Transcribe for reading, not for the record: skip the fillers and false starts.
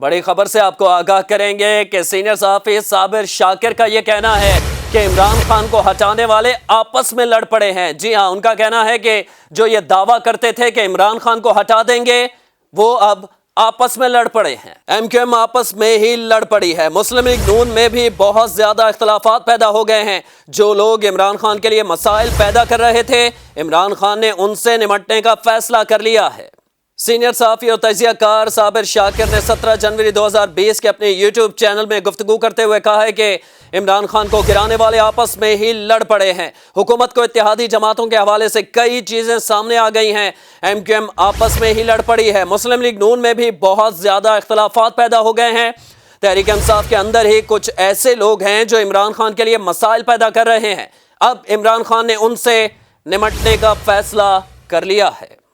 बड़ी खबर से आपको आगाह करेंगे कि सीनियर सहाफी साबिर शाकिर का यह कहना है कि इमरान खान को हटाने वाले आपस में लड़ पड़े हैं। जी हां, उनका कहना है कि जो ये दावा करते थे कि इमरान खान को हटा देंगे, वो अब आपस में लड़ पड़े हैं। एमक्यूएम आपस में ही लड़ पड़ी है। मुस्लिम लीग नून में भी बहुत ज्यादा इख्तलाफात पैदा हो गए हैं। जो लोग इमरान खान के लिए मसाइल पैदा कर रहे थे, इमरान खान ने उनसे निमटने का फैसला कर लिया है। सीनियर सहाफी और तजियाकार साबिर शाकिर ने 17 जनवरी 2020 के अपने यूट्यूब चैनल में गुफ्तगू करते हुए कहा है कि इमरान खान को गिराने वाले आपस में ही लड़ पड़े हैं। हुकूमत को इत्तेहादी जमातों के हवाले से कई चीजें सामने आ गई हैं। एमक्यूएम आपस में ही लड़ पड़ी है। मुस्लिम लीग नून में भी बहुत ज्यादा इख्तलाफात पैदा हो गए हैं। तहरीक इंसाफ के अंदर ही कुछ ऐसे लोग हैं जो इमरान खान के लिए मसाइल पैदा कर रहे हैं। अब इमरान खान ने उनसे निमटने का फैसला कर लिया है।